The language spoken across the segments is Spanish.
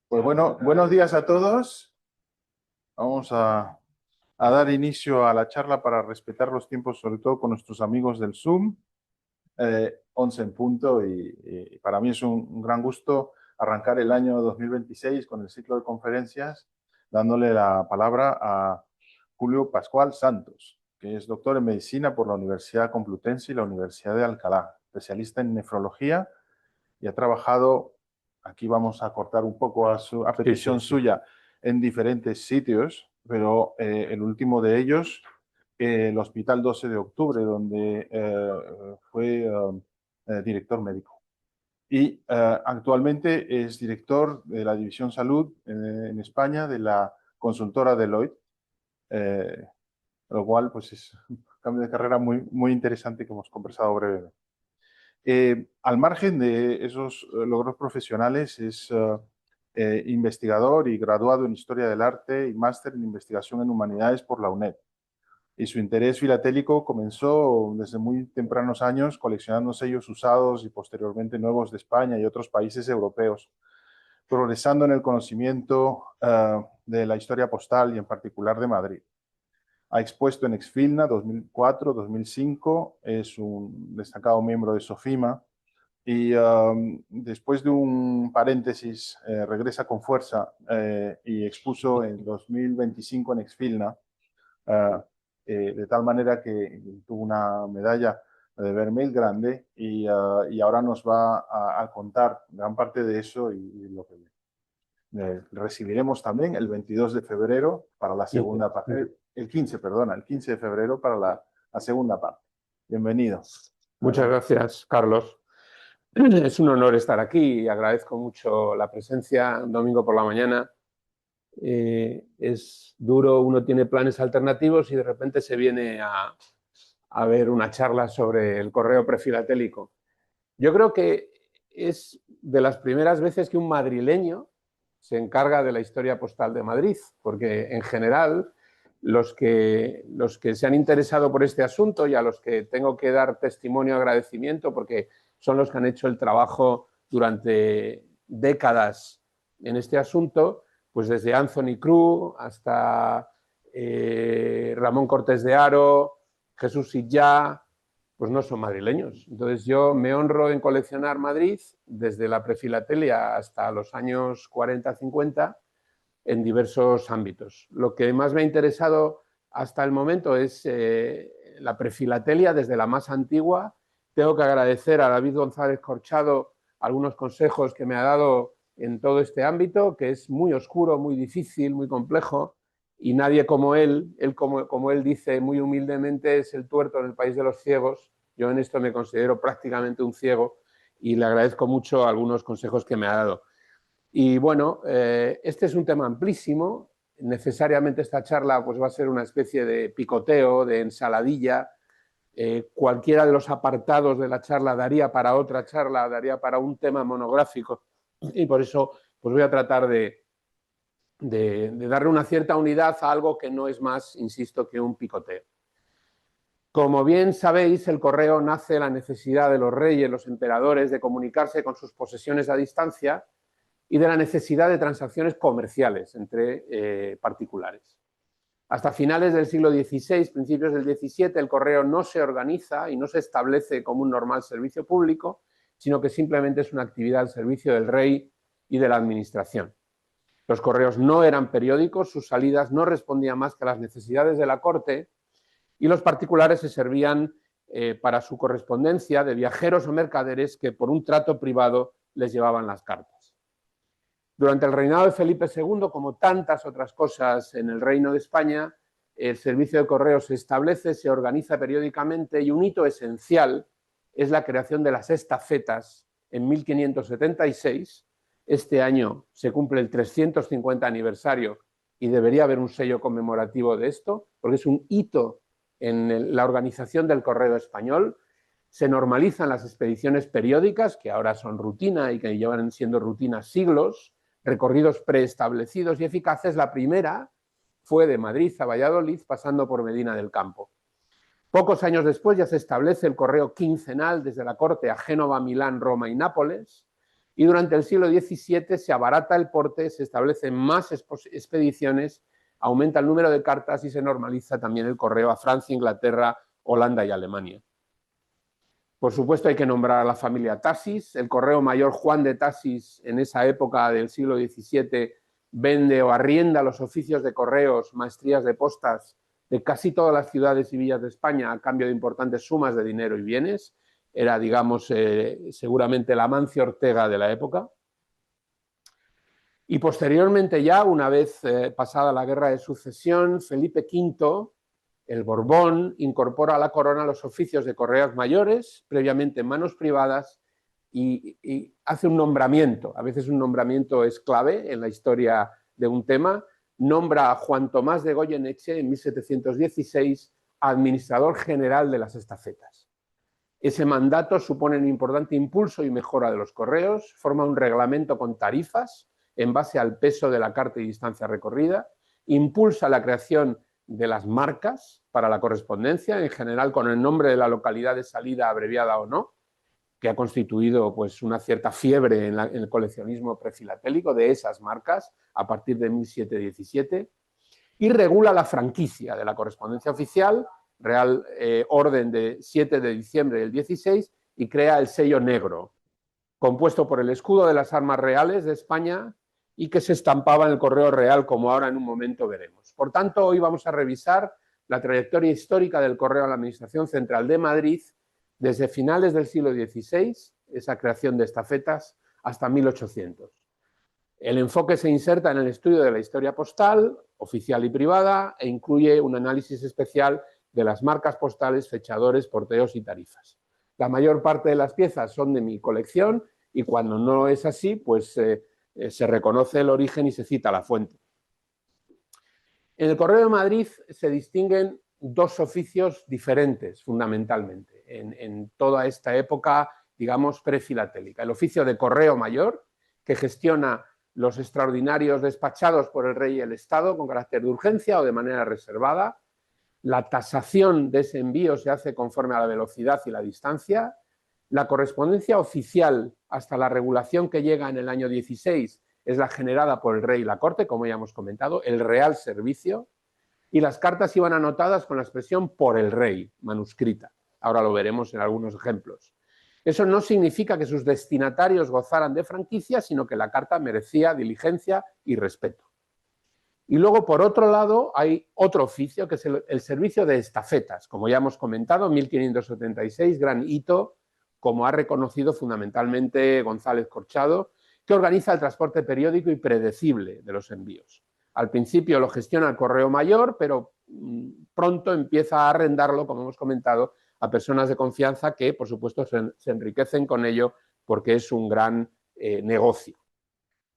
Pues bueno, buenos días a todos. Vamos a dar inicio a la charla para respetar los tiempos, sobre todo con nuestros amigos del Zoom. 11 en punto y para mí es un gran gusto arrancar el año 2026 con el ciclo de conferencias, dándole la palabra a Julio Pascual Santos, que es doctor en medicina por la Universidad Complutense y la Universidad de Alcalá, especialista en nefrología y ha trabajado, aquí vamos a cortar un poco a petición Sí. suya, en diferentes sitios, pero el último de ellos, el Hospital 12 de Octubre, donde fue director médico. Y actualmente es director de la División Salud en España de la consultora Deloitte, lo cual pues es un cambio de carrera muy interesante que hemos conversado brevemente. Al margen de esos logros profesionales, es investigador y graduado en Historia del Arte y máster en Investigación en Humanidades por la UNED. Y su interés filatélico comenzó desde muy tempranos años coleccionando sellos usados y posteriormente nuevos de España y otros países europeos, progresando en el conocimiento de la historia postal y en particular de Madrid. Ha expuesto en Exfilna 2004-2005, es un destacado miembro de SOFIMA, y después de un paréntesis regresa con fuerza y expuso en 2025 en Exfilna, de tal manera que tuvo una medalla de Vermeil grande y ahora nos va a contar gran parte de eso y lo que recibiremos también el 22 de febrero para la 15. segunda parte, el 15, perdona, el 15 de febrero para la segunda parte. Bienvenido. Muchas gracias, Carlos. Es un honor estar aquí y agradezco mucho la presencia un domingo por la mañana. Es duro, uno tiene planes alternativos y de repente se viene a ver una charla sobre el correo prefilatélico. Yo creo que es de las primeras veces que un madrileño se encarga de la historia postal de Madrid, porque en general los que se han interesado por este asunto y a los que tengo que dar testimonio y agradecimiento, porque son los que han hecho el trabajo durante décadas en este asunto, pues desde Anthony Cruz hasta Ramón Cortés de Haro, Jesús Sitjar, pues no son madrileños. Entonces yo me honro en coleccionar Madrid desde la prefilatelia hasta los años 40-50 en diversos ámbitos. Lo que más me ha interesado hasta el momento es la prefilatelia desde la más antigua. Tengo que agradecer a David González Corchado algunos consejos que me ha dado en todo este ámbito, que es muy oscuro, muy difícil, muy complejo, y nadie como él como él dice muy humildemente, es el tuerto en el país de los ciegos. Yo en esto me considero prácticamente un ciego y le agradezco mucho algunos consejos que me ha dado. Y bueno, este es un tema amplísimo. Necesariamente esta charla pues, va a ser una especie de picoteo, de ensaladilla. Cualquiera de los apartados de la charla daría para otra charla, daría para un tema monográfico. Y por eso pues, voy a tratar de darle una cierta unidad a algo que no es más, insisto, que un picoteo. Como bien sabéis, el correo nace de la necesidad de los reyes, los emperadores, de comunicarse con sus posesiones a distancia y de la necesidad de transacciones comerciales entre particulares. Hasta finales del siglo XVI, principios del XVII, el correo no se organiza y no se establece como un normal servicio público, sino que simplemente es una actividad al servicio del rey y de la administración. Los correos no eran periódicos, sus salidas no respondían más que a las necesidades de la corte y los particulares se servían para su correspondencia de viajeros o mercaderes que por un trato privado les llevaban las cartas. Durante el reinado de Felipe II, como tantas otras cosas en el Reino de España, el servicio de correos se establece, se organiza periódicamente y un hito esencial es la creación de las estafetas en 1576. Este año se cumple el 350 aniversario y debería haber un sello conmemorativo de esto, porque es un hito en la organización del correo español. Se normalizan las expediciones periódicas, que ahora son rutina y que llevan siendo rutina siglos, recorridos preestablecidos y eficaces. La primera fue de Madrid a Valladolid, pasando por Medina del Campo. Pocos años después ya se establece el correo quincenal desde la corte a Génova, Milán, Roma y Nápoles. y durante el siglo XVII se abarata el porte, se establecen más expediciones, aumenta el número de cartas y se normaliza también el correo a Francia, Inglaterra, Holanda y Alemania. Por supuesto hay que nombrar a la familia Tassis. El correo mayor Juan de Tassis en esa época del siglo XVII vende o arrienda los oficios de correos, maestrías de postas de casi todas las ciudades y villas de España a cambio de importantes sumas de dinero y bienes. Era, digamos, seguramente el Amancio Ortega de la época. Y posteriormente ya, una vez pasada la Guerra de Sucesión, Felipe V, el Borbón, incorpora a la corona los oficios de correos mayores, previamente en manos privadas, y hace un nombramiento. A veces un nombramiento es clave en la historia de un tema. Nombra a Juan Tomás de Goyeneche en 1716 administrador general de las estafetas. Ese mandato supone un importante impulso y mejora de los correos, forma un reglamento con tarifas en base al peso de la carta y distancia recorrida, impulsa la creación de las marcas para la correspondencia, en general con el nombre de la localidad de salida abreviada o no, que ha constituido pues, una cierta fiebre en el coleccionismo prefilatélico de esas marcas a partir de 1717, y regula la franquicia de la correspondencia oficial, Real Orden de 7 de diciembre del 16, y crea el sello negro, compuesto por el escudo de las armas reales de España y que se estampaba en el correo real, como ahora en un momento veremos. Por tanto, hoy vamos a revisar la trayectoria histórica del correo a la Administración Central de Madrid desde finales del siglo XVI, esa creación de estafetas, hasta 1800. El enfoque se inserta en el estudio de la historia postal, oficial y privada, e incluye un análisis especial de las marcas postales, fechadores, porteos y tarifas. La mayor parte de las piezas son de mi colección y cuando no es así, pues se reconoce el origen y se cita la fuente. En el Correo de Madrid se distinguen dos oficios diferentes, fundamentalmente, en toda esta época, digamos, prefilatélica. El oficio de correo mayor, que gestiona los extraordinarios despachados por el rey y el Estado con carácter de urgencia o de manera reservada. La tasación de ese envío se hace conforme a la velocidad y la distancia. La correspondencia oficial hasta la regulación que llega en el año 16 es la generada por el rey y la corte, como ya hemos comentado, el real servicio, y las cartas iban anotadas con la expresión por el rey, manuscrita. Ahora lo veremos en algunos ejemplos. Eso no significa que sus destinatarios gozaran de franquicia, sino que la carta merecía diligencia y respeto. Y luego, por otro lado, hay otro oficio, que es el servicio de estafetas. Como ya hemos comentado, 1576, gran hito, como ha reconocido fundamentalmente González Corchado, que organiza el transporte periódico y predecible de los envíos. Al principio lo gestiona el Correo Mayor, pero pronto empieza a arrendarlo, como hemos comentado, a personas de confianza que, por supuesto, se enriquecen con ello porque es un gran negocio.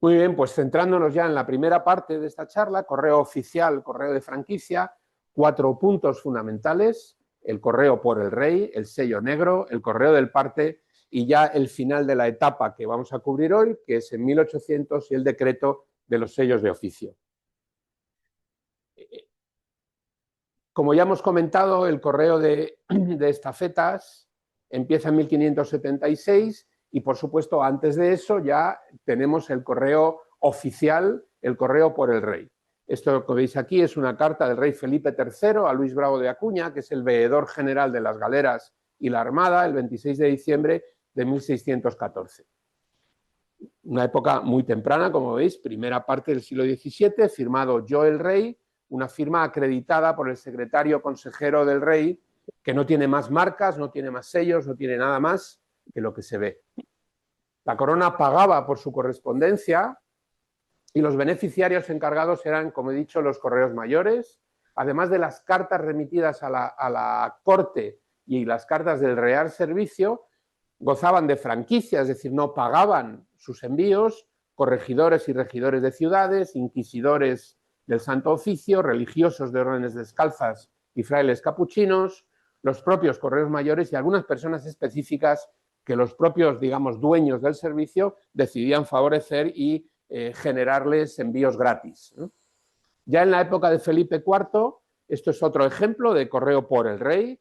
Muy bien, pues centrándonos ya en la primera parte de esta charla, correo oficial, correo de franquicia, 4 puntos fundamentales: el correo por el rey, el sello negro, el correo del parte y ya el final de la etapa que vamos a cubrir hoy, que es en 1800 y el decreto de los sellos de oficio. Como ya hemos comentado, el correo de estafetas empieza en 1576 y, por supuesto, antes de eso ya tenemos el correo oficial, el correo por el rey. Esto que veis aquí es una carta del rey Felipe III a Luis Bravo de Acuña, que es el veedor general de las galeras y la armada, el 26 de diciembre de 1614. Una época muy temprana, como veis, primera parte del siglo XVII, firmado Yo el Rey, una firma acreditada por el secretario consejero del rey, que no tiene más marcas, no tiene más sellos, no tiene nada más que lo que se ve. La corona pagaba por su correspondencia y los beneficiarios encargados eran, como he dicho, los correos mayores, además de las cartas remitidas a la corte y las cartas del Real Servicio, gozaban de franquicia, es decir, no pagaban sus envíos, corregidores y regidores de ciudades, inquisidores del Santo Oficio, religiosos de órdenes descalzas y frailes capuchinos, los propios correos mayores y algunas personas específicas que los propios, digamos, dueños del servicio decidían favorecer y generarles envíos gratis, ¿no? Ya en la época de Felipe IV, esto es otro ejemplo de correo por el rey,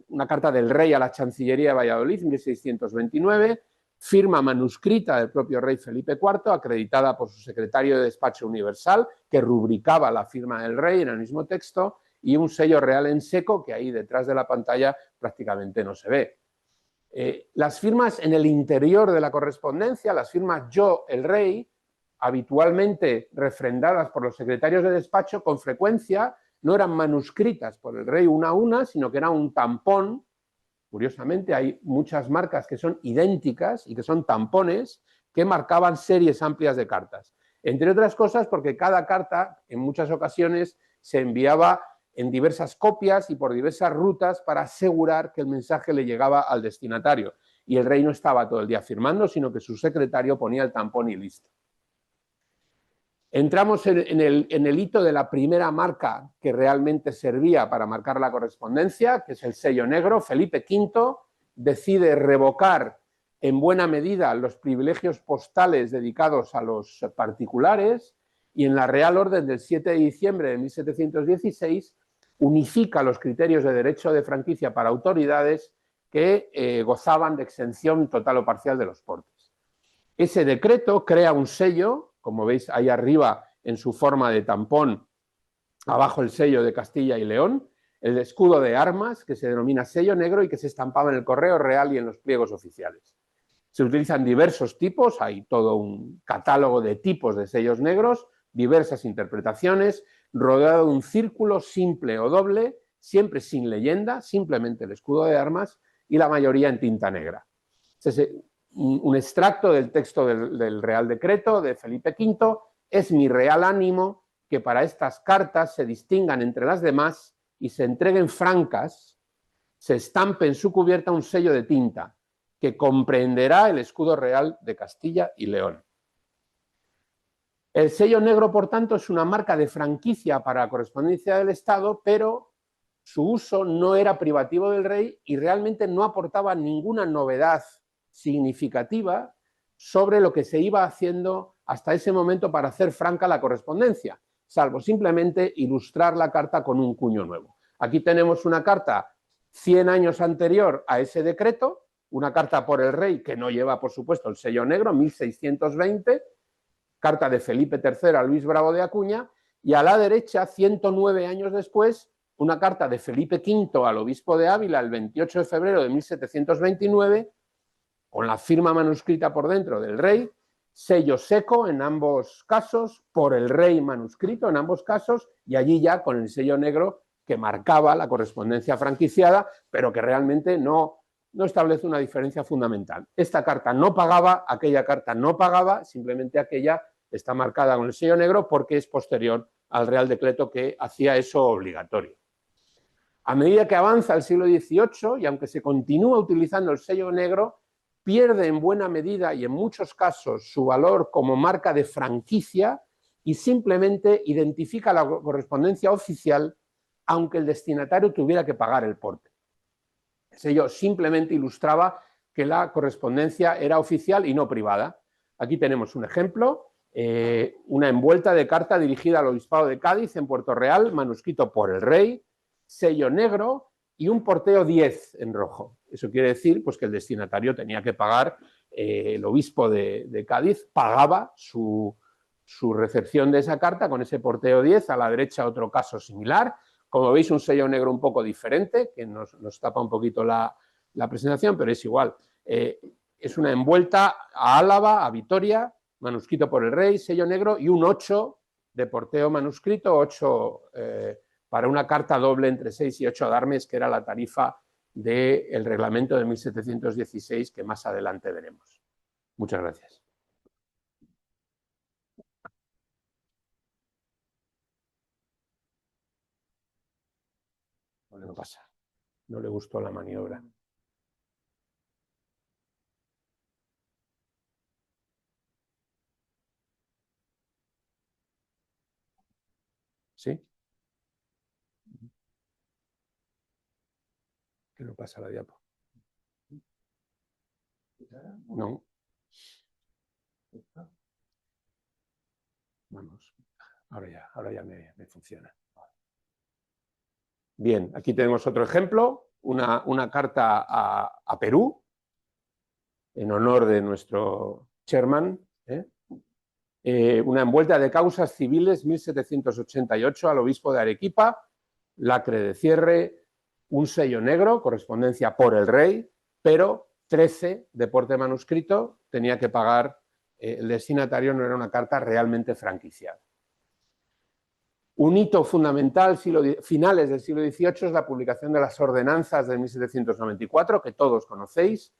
una carta del rey a la Chancillería de Valladolid, 1629, firma manuscrita del propio rey Felipe IV, acreditada por su secretario de despacho universal, que rubricaba la firma del rey en el mismo texto, y un sello real en seco, que ahí detrás de la pantalla prácticamente no se ve. Las firmas en el interior de la correspondencia, las firmas yo, el rey, habitualmente refrendadas por los secretarios de despacho, con frecuencia no eran manuscritas por el rey una a una, sino que era un tampón. Curiosamente, hay muchas marcas que son idénticas y que son tampones que marcaban series amplias de cartas. Entre otras cosas, porque cada carta, en muchas ocasiones, se enviaba en diversas copias y por diversas rutas para asegurar que el mensaje le llegaba al destinatario. Y el rey no estaba todo el día firmando, sino que su secretario ponía el tampón y listo. Entramos en el hito de la primera marca que realmente servía para marcar la correspondencia, que es el sello negro. Felipe V decide revocar en buena medida los privilegios postales dedicados a los particulares y en la Real Orden del 7 de diciembre de 1716 unifica los criterios de derecho de franquicia para autoridades que gozaban de exención total o parcial de los portes. Ese decreto crea un sello, como veis ahí arriba en su forma de tampón, abajo el sello de Castilla y León, el escudo de armas, que se denomina sello negro y que se estampaba en el correo real y en los pliegos oficiales. Se utilizan diversos tipos, hay todo un catálogo de tipos de sellos negros, diversas interpretaciones, rodeado de un círculo simple o doble, siempre sin leyenda, simplemente el escudo de armas y la mayoría en tinta negra. Un extracto del texto del Real Decreto de Felipe V: es mi real ánimo que para estas cartas se distingan entre las demás y se entreguen francas, se estampe en su cubierta un sello de tinta que comprenderá el escudo real de Castilla y León. El sello negro, por tanto, es una marca de franquicia para la correspondencia del Estado, pero su uso no era privativo del rey y realmente no aportaba ninguna novedad significativa sobre lo que se iba haciendo hasta ese momento para hacer franca la correspondencia, salvo simplemente ilustrar la carta con un cuño nuevo. Aquí tenemos una carta 100 años anterior a ese decreto, una carta por el rey que no lleva, por supuesto, el sello negro, 1620, carta de Felipe III a Luis Bravo de Acuña, y a la derecha, 109 años después, una carta de Felipe V al obispo de Ávila el 28 de febrero de 1729, con la firma manuscrita por dentro del rey, sello seco en ambos casos, por el rey manuscrito en ambos casos, y allí ya con el sello negro que marcaba la correspondencia franquiciada, pero que realmente no establece una diferencia fundamental. Esta carta no pagaba, aquella carta no pagaba, simplemente aquella está marcada con el sello negro porque es posterior al Real Decreto que hacía eso obligatorio. A medida que avanza el siglo XVIII, y aunque se continúa utilizando el sello negro, pierde en buena medida y en muchos casos su valor como marca de franquicia y simplemente identifica la correspondencia oficial aunque el destinatario tuviera que pagar el porte. El sello simplemente ilustraba que la correspondencia era oficial y no privada. Aquí tenemos un ejemplo, una envuelta de carta dirigida al Obispado de Cádiz en Puerto Real, manuscrito por el rey, sello negro y un porteo 10 en rojo. Eso quiere decir pues, que el destinatario tenía que pagar, el obispo de Cádiz pagaba su recepción de esa carta con ese porteo 10, a la derecha otro caso similar. Como veis, un sello negro un poco diferente, que nos tapa un poquito la presentación, pero es igual. Es una envuelta a Álava, a Vitoria, manuscrito por el rey, sello negro, y un 8 de porteo manuscrito, 8 para una carta doble entre 6 y 8 darmes, que era la tarifa del reglamento de 1716, que más adelante veremos. Muchas gracias. No pasa. No le gustó la maniobra. ¿Sí? ¿Qué no pasa la diapo? No. Vamos. Ahora ya me funciona. Bien, aquí tenemos otro ejemplo, una carta a Perú, en honor de nuestro chairman, una envuelta de causas civiles 1788 al obispo de Arequipa, lacre de cierre, un sello negro, correspondencia por el rey, pero 13 de porte manuscrito, tenía que pagar, el destinatario no era una carta realmente franquiciada. Un hito fundamental, finales del siglo XVIII, es la publicación de las ordenanzas de 1794, que todos conocéis,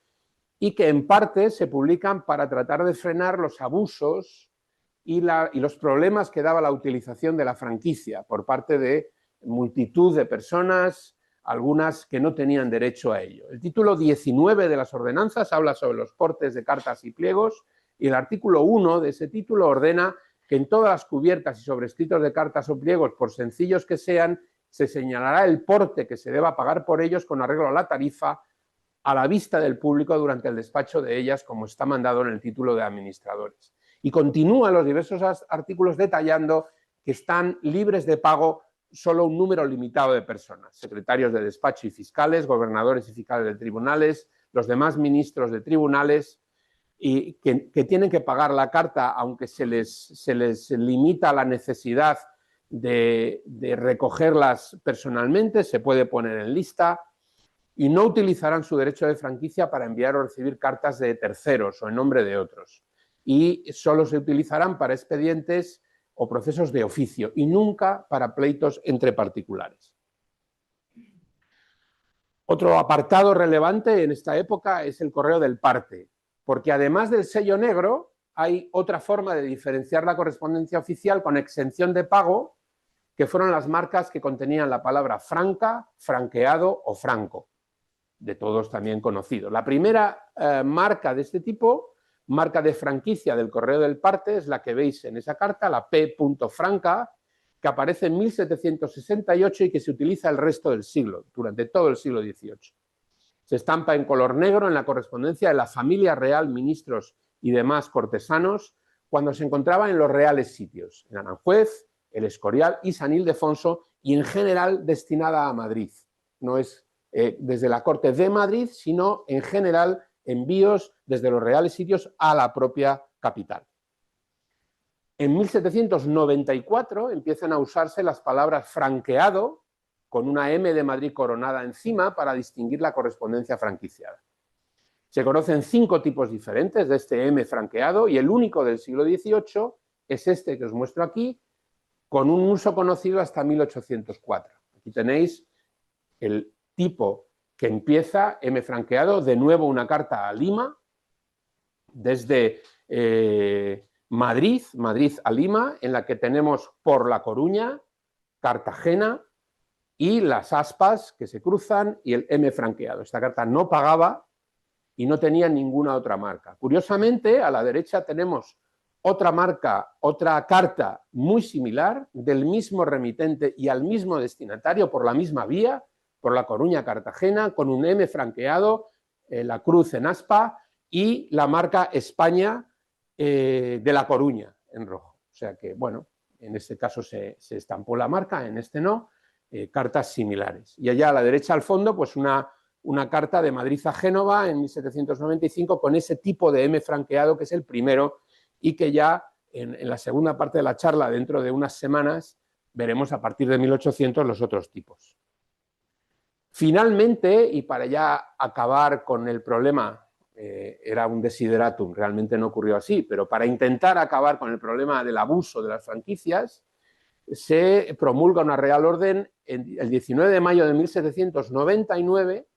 y que en parte se publican para tratar de frenar los abusos y los problemas que daba la utilización de la franquicia por parte de multitud de personas, algunas que no tenían derecho a ello. El título 19 de las ordenanzas habla sobre los portes de cartas y pliegos, y el artículo 1 de ese título ordena que en todas las cubiertas y sobrescritos de cartas o pliegos, por sencillos que sean, se señalará el porte que se deba pagar por ellos con arreglo a la tarifa a la vista del público durante el despacho de ellas, como está mandado en el título de administradores. Y continúan los diversos artículos detallando que están libres de pago solo un número limitado de personas: secretarios de despacho y fiscales, gobernadores y fiscales de tribunales, los demás ministros de tribunales, y que tienen que pagar la carta, aunque se les limita la necesidad de recogerlas personalmente, se puede poner en lista, y no utilizarán su derecho de franquicia para enviar o recibir cartas de terceros o en nombre de otros, y solo se utilizarán para expedientes o procesos de oficio y nunca para pleitos entre particulares. Otro apartado relevante en esta época es el correo del parte, porque además del sello negro hay otra forma de diferenciar la correspondencia oficial con exención de pago, que fueron las marcas que contenían la palabra franca, franqueado o franco, de todos también conocido. La primera marca de este tipo, marca de franquicia del correo del parte, es la que veis en esa carta, la P. Franca, que aparece en 1768 y que se utiliza el resto del siglo, durante todo el siglo XVIII. Se estampa en color negro en la correspondencia de la familia real, ministros y demás cortesanos, cuando se encontraba en los reales sitios, en Aranjuez, El Escorial y San Ildefonso, y en general destinada a Madrid. No es desde la corte de Madrid, sino en general envíos desde los reales sitios a la propia capital. En 1794 empiezan a usarse las palabras franqueado, con una M de Madrid coronada encima, para distinguir la correspondencia franquiciada. Se conocen 5 tipos diferentes de este M franqueado, y el único del siglo XVIII es este que os muestro aquí, con un uso conocido hasta 1804. Aquí tenéis el tipo que empieza, M franqueado, de nuevo una carta a Lima, desde Madrid a Lima, en la que tenemos por La Coruña, Cartagena y las aspas que se cruzan y el M franqueado. Esta carta no pagaba y no tenía ninguna otra marca. Curiosamente, a la derecha tenemos otra marca, otra carta muy similar, del mismo remitente y al mismo destinatario por la misma vía, por La Coruña, Cartagena, con un M franqueado, la cruz en aspa y la marca España de La Coruña en rojo. O sea que, bueno, en este caso se estampó la marca, en este no, cartas similares. Y allá a la derecha al fondo, pues una carta de Madrid a Génova en 1795 con ese tipo de M franqueado, que es el primero, y que ya en la segunda parte de la charla, dentro de unas semanas, veremos a partir de 1800 los otros tipos. Finalmente, y para ya acabar con el problema, era un desideratum, realmente no ocurrió así, pero para intentar acabar con el problema del abuso de las franquicias, se promulga una Real Orden el 19 de mayo de 1799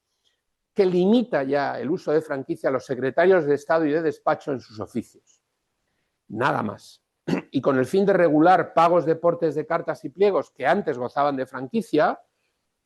que limita ya el uso de franquicia a los secretarios de Estado y de despacho en sus oficios. Nada más. Y con el fin de regular pagos de portes de cartas y pliegos que antes gozaban de franquicia,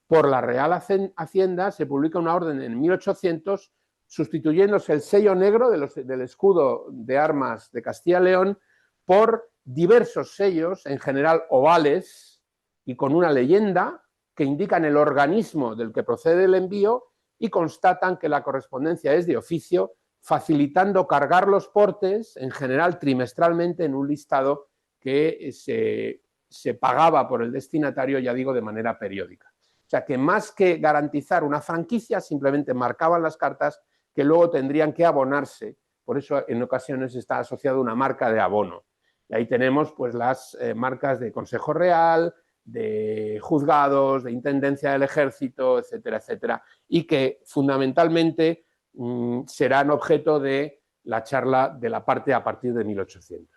por la Real Hacienda se publica una orden en 1800 sustituyéndose el sello negro del escudo de armas de Castilla y León por diversos sellos, en general ovales y con una leyenda, que indican el organismo del que procede el envío y constatan que la correspondencia es de oficio, facilitando cargar los portes, en general trimestralmente, en un listado que se pagaba por el destinatario, ya digo, de manera periódica. O sea que más que garantizar una franquicia, simplemente marcaban las cartas que luego tendrían que abonarse. Por eso en ocasiones está asociado una marca de abono. Y ahí tenemos pues las marcas de Consejo Real, de juzgados, de Intendencia del Ejército, etcétera, etcétera, y que fundamentalmente serán objeto de la charla de la parte a partir de 1800.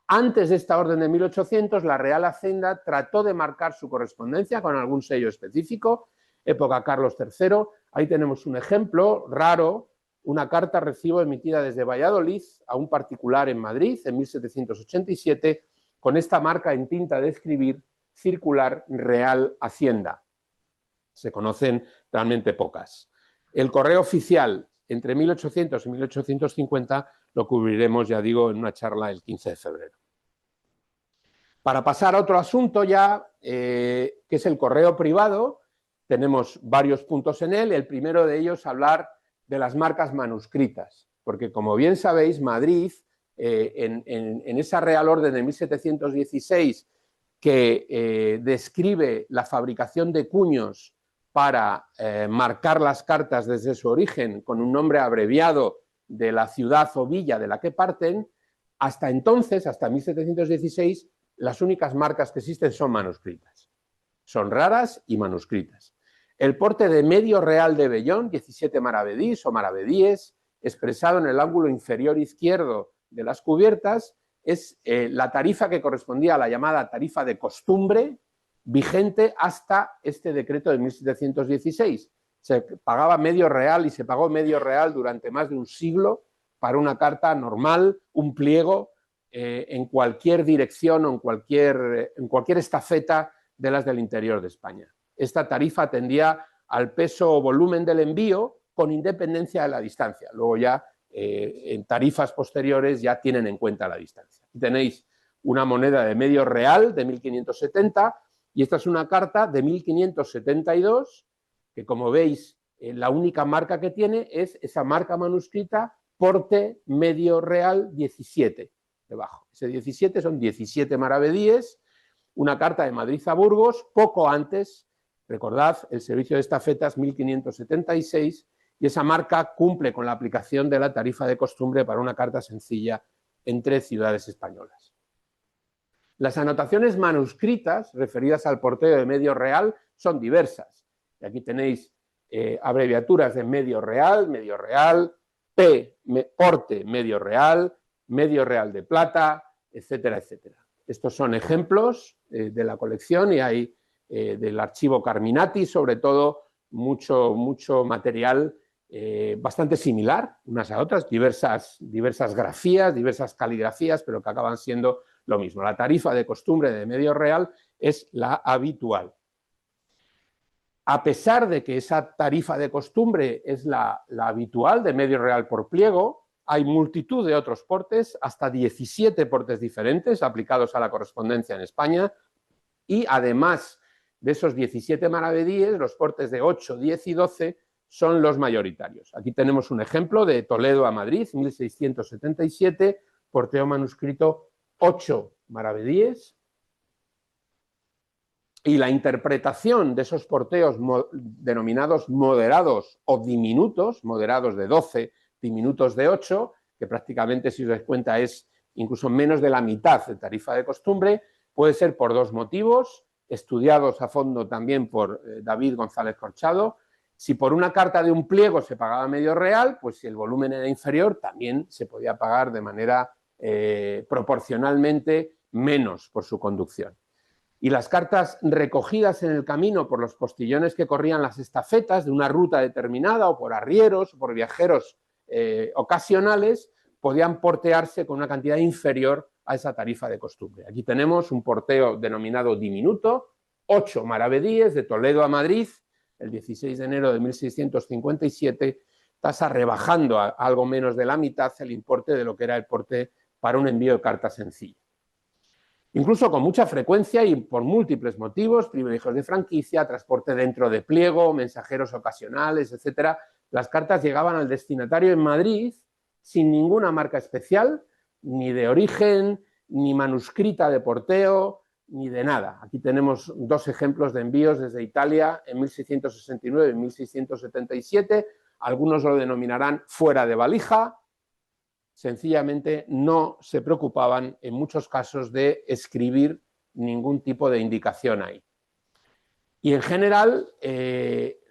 Antes de esta orden de 1800, la Real Hacienda trató de marcar su correspondencia con algún sello específico, época Carlos III. Ahí tenemos un ejemplo raro, una carta recibo emitida desde Valladolid a un particular en Madrid en 1787, con esta marca en tinta de escribir, circular Real Hacienda. Se conocen realmente pocas. El correo oficial entre 1800 y 1850 lo cubriremos, ya digo, en una charla el 15 de febrero. Para pasar a otro asunto ya, que es el correo privado, tenemos varios puntos en él. El primero de ellos, hablar de las marcas manuscritas, porque como bien sabéis, Madrid, en esa Real Orden de 1716, que describe la fabricación de cuños para marcar las cartas desde su origen con un nombre abreviado de la ciudad o villa de la que parten, hasta entonces, hasta 1716, las únicas marcas que existen son manuscritas. Son raras y manuscritas. El porte de medio real de vellón, 17 maravedís o maravedíes, expresado en el ángulo inferior izquierdo de las cubiertas, es la tarifa que correspondía a la llamada tarifa de costumbre, vigente hasta este decreto de 1716. Se pagaba medio real y se pagó medio real durante más de un siglo para una carta normal, un pliego, en cualquier dirección o en cualquier estafeta de las del interior de España. Esta tarifa atendía al peso o volumen del envío con independencia de la distancia. Luego ya en tarifas posteriores ya tienen en cuenta la distancia. Aquí tenéis una moneda de medio real de 1570 y esta es una carta de 1572 que, como veis, la única marca que tiene es esa marca manuscrita porte medio real 17 debajo. Ese 17 son 17 maravedíes, una carta de Madrid a Burgos poco antes. Recordad, el servicio de estafetas 1576, y esa marca cumple con la aplicación de la tarifa de costumbre para una carta sencilla entre ciudades españolas. Las anotaciones manuscritas referidas al porteo de medio real son diversas. Y aquí tenéis abreviaturas de medio real, porte medio real de plata, etcétera, etcétera. Estos son ejemplos de la colección y hay del archivo Carminati, sobre todo, mucho material bastante similar unas a otras, diversas grafías, diversas caligrafías, pero que acaban siendo lo mismo. La tarifa de costumbre de medio real es la habitual. A pesar de que esa tarifa de costumbre es la habitual de medio real por pliego, hay multitud de otros portes, hasta 17 portes diferentes aplicados a la correspondencia en España, y además de esos 17 maravedíes, los portes de 8, 10 y 12 son los mayoritarios. Aquí tenemos un ejemplo de Toledo a Madrid, 1677, porteo manuscrito 8 maravedíes, y la interpretación de esos porteos denominados moderados o diminutos, moderados de 12, diminutos de 8, que prácticamente, si os dais cuenta, es incluso menos de la mitad de tarifa de costumbre, puede ser por dos motivos, estudiados a fondo también por David González Corchado. Si por una carta de un pliego se pagaba medio real, pues si el volumen era inferior, también se podía pagar de manera proporcionalmente menos por su conducción. Y las cartas recogidas en el camino por los postillones que corrían las estafetas de una ruta determinada, o por arrieros, o por viajeros ocasionales, podían portearse con una cantidad inferior a esa tarifa de costumbre. Aquí tenemos un porteo denominado diminuto, 8 maravedíes de Toledo a Madrid, el 16 de enero de 1657, tasa rebajando a algo menos de la mitad el importe de lo que era el porte para un envío de carta sencilla. Incluso con mucha frecuencia y por múltiples motivos, privilegios de franquicia, transporte dentro de pliego, mensajeros ocasionales, etcétera, las cartas llegaban al destinatario en Madrid sin ninguna marca especial, ni de origen, ni manuscrita de porteo, ni de nada. Aquí tenemos dos ejemplos de envíos desde Italia en 1669 y 1677, algunos lo denominarán fuera de valija. Sencillamente no se preocupaban en muchos casos de escribir ningún tipo de indicación ahí. Y en general,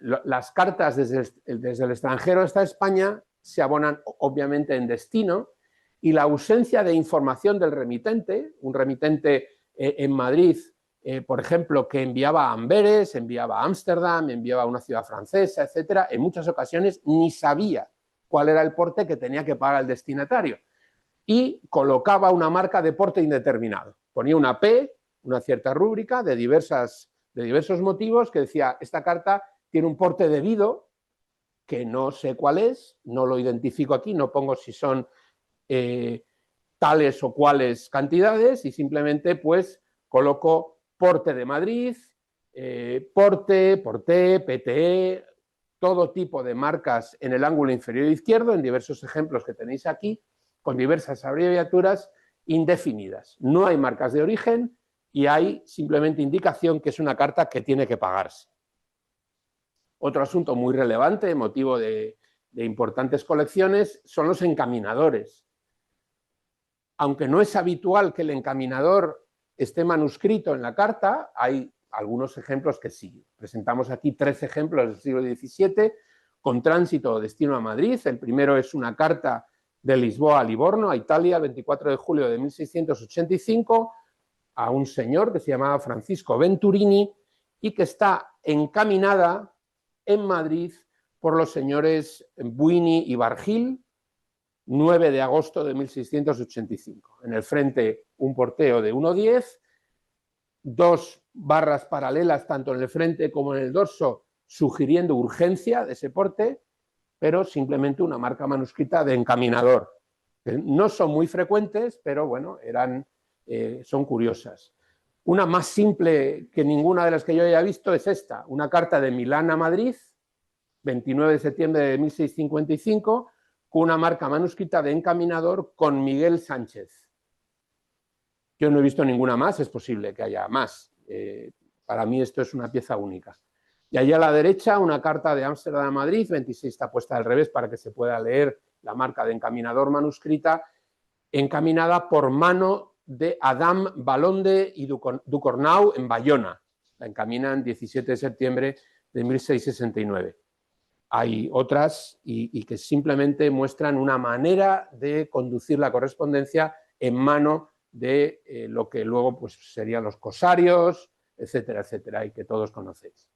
las cartas desde el extranjero hasta España se abonan obviamente en destino, y la ausencia de información del remitente, un remitente en Madrid, por ejemplo, que enviaba a Amberes, enviaba a Ámsterdam, enviaba a una ciudad francesa, etcétera, en muchas ocasiones ni sabía cuál era el porte que tenía que pagar el destinatario y colocaba una marca de porte indeterminado. Ponía una P, una cierta rúbrica de diversos motivos, que decía: esta carta tiene un porte debido, que no sé cuál es, no lo identifico aquí, no pongo si son tales o cuales cantidades, y simplemente pues coloco porte de Madrid, porte, PTE, todo tipo de marcas en el ángulo inferior izquierdo, en diversos ejemplos que tenéis aquí, con diversas abreviaturas indefinidas. No hay marcas de origen y hay simplemente indicación que es una carta que tiene que pagarse. Otro asunto muy relevante, motivo de importantes colecciones, son los encaminadores. Aunque no es habitual que el encaminador esté manuscrito en la carta, hay algunos ejemplos que sí. Presentamos aquí 3 ejemplos del siglo XVII con tránsito o destino a Madrid. El primero es una carta de Lisboa a Livorno, a Italia, el 24 de julio de 1685, a un señor que se llamaba Francisco Venturini y que está encaminada en Madrid por los señores Buini y Bargil, 9 de agosto de 1685. En el frente un porteo de 1,10, 2 barras paralelas tanto en el frente como en el dorso sugiriendo urgencia de ese porte, pero simplemente una marca manuscrita de encaminador. No son muy frecuentes, pero bueno, son curiosas. Una más simple que ninguna de las que yo haya visto es esta, una carta de Milán a Madrid, 29 de septiembre de 1655, con una marca manuscrita de encaminador con Miguel Sánchez. Yo no he visto ninguna más, es posible que haya más. Para mí esto es una pieza única. Y allí a la derecha una carta de Ámsterdam a Madrid, 26, está puesta al revés para que se pueda leer la marca de encaminador manuscrita, encaminada por mano de Adam Balonde y Ducornau en Bayona. La encaminan 17 de septiembre de 1669. Hay otras y que simplemente muestran una manera de conducir la correspondencia en mano de lo que luego pues, serían los cosarios, etcétera, etcétera, y que todos conocéis.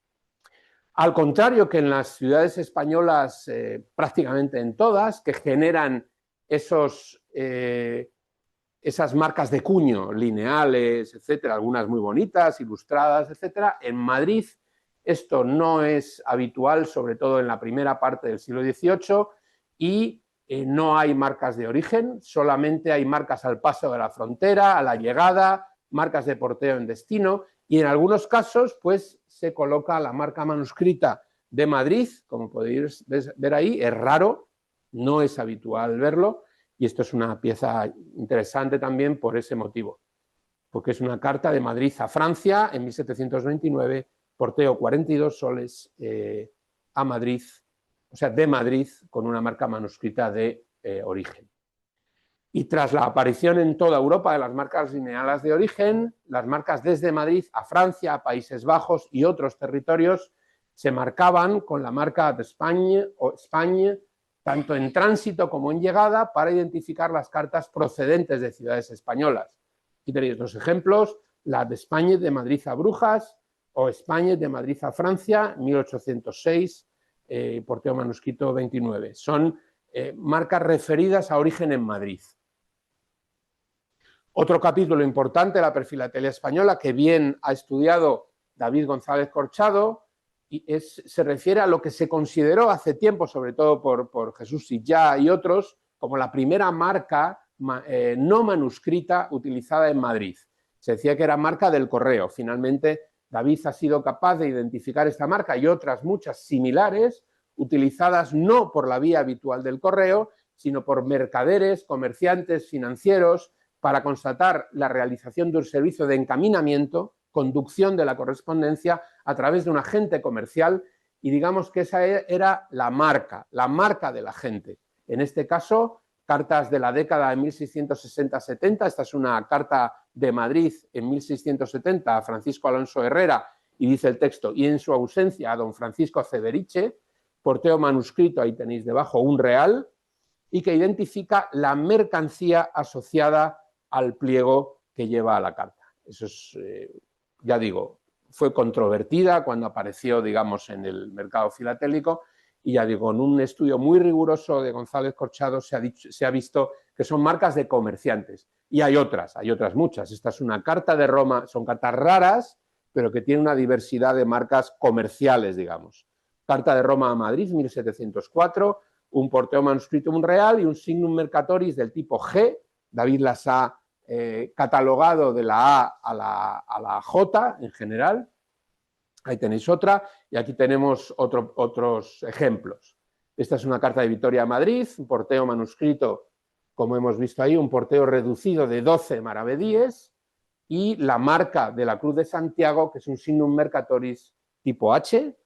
Al contrario que en las ciudades españolas, prácticamente en todas, que generan esas marcas de cuño lineales, etcétera, algunas muy bonitas, ilustradas, etcétera, en Madrid esto no es habitual, sobre todo en la primera parte del siglo XVIII, y no hay marcas de origen, solamente hay marcas al paso de la frontera, a la llegada, marcas de porteo en destino, y en algunos casos pues se coloca la marca manuscrita de Madrid, como podéis ver ahí, es raro, no es habitual verlo, y esto es una pieza interesante también por ese motivo, porque es una carta de Madrid a Francia en 1729, porteo 42 soles a Madrid, o sea, de Madrid, con una marca manuscrita de origen. Y tras la aparición en toda Europa de las marcas lineales de origen, las marcas desde Madrid a Francia, a Países Bajos y otros territorios se marcaban con la marca de España o España, tanto en tránsito como en llegada, para identificar las cartas procedentes de ciudades españolas. Aquí tenéis 2 ejemplos, la de España de Madrid a Brujas o España de Madrid a Francia, 1806, porteo manuscrito 29. Son marcas referidas a origen en Madrid. Otro capítulo importante de la perfilatelia española que bien ha estudiado David González Corchado se refiere a lo que se consideró hace tiempo, sobre todo por Jesús Sillá y otros, como la primera marca no manuscrita utilizada en Madrid. Se decía que era marca del correo. Finalmente, David ha sido capaz de identificar esta marca y otras muchas similares, utilizadas no por la vía habitual del correo, sino por mercaderes, comerciantes, financieros, para constatar la realización de un servicio de encaminamiento, conducción de la correspondencia a través de un agente comercial y digamos que esa era la marca de la gente. En este caso, cartas de la década de 1660-70, esta es una carta de Madrid en 1670 a Francisco Alonso Herrera, y dice el texto, y en su ausencia a don Francisco Ceberiche, porteo manuscrito, ahí tenéis debajo un real, y que identifica la mercancía asociada al pliego que lleva a la carta. Eso es, ya digo, fue controvertida cuando apareció, digamos, en el mercado filatélico, y ya digo, en un estudio muy riguroso de González Corchado se ha visto que son marcas de comerciantes. Y hay otras muchas. Esta es una carta de Roma, son cartas raras, pero que tiene una diversidad de marcas comerciales, digamos. Carta de Roma a Madrid, 1704, un porteo manuscrito, un real y un signum mercatoris del tipo G. David las ha catalogado de la A a la J en general. Ahí tenéis otra y aquí tenemos otros ejemplos. Esta es una carta de Vitoria a Madrid, un porteo manuscrito, como hemos visto ahí, un porteo reducido de 12 maravedíes y la marca de la Cruz de Santiago, que es un signum mercatoris tipo H,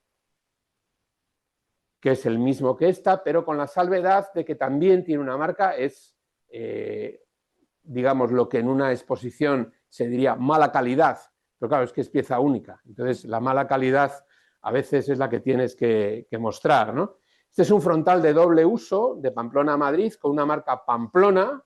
que es el mismo que esta, pero con la salvedad de que también tiene una marca, es, digamos, lo que en una exposición se diría mala calidad, pero claro, es que es pieza única. Entonces, la mala calidad a veces es la que tienes que mostrar, ¿no? Este es un frontal de doble uso de Pamplona a Madrid con una marca Pamplona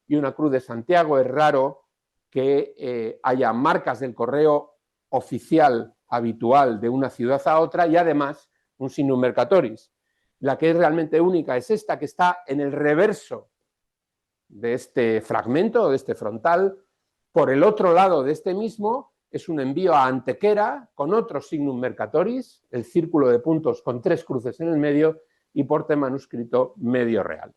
y una Cruz de Santiago. Es raro que haya marcas del correo oficial habitual de una ciudad a otra y además un signum mercatoris. La que es realmente única es esta, que está en el reverso de este fragmento, de este frontal. Por el otro lado de este mismo es un envío a Antequera con otro signum mercatoris, el círculo de puntos con 3 cruces en el medio y porte manuscrito medio real.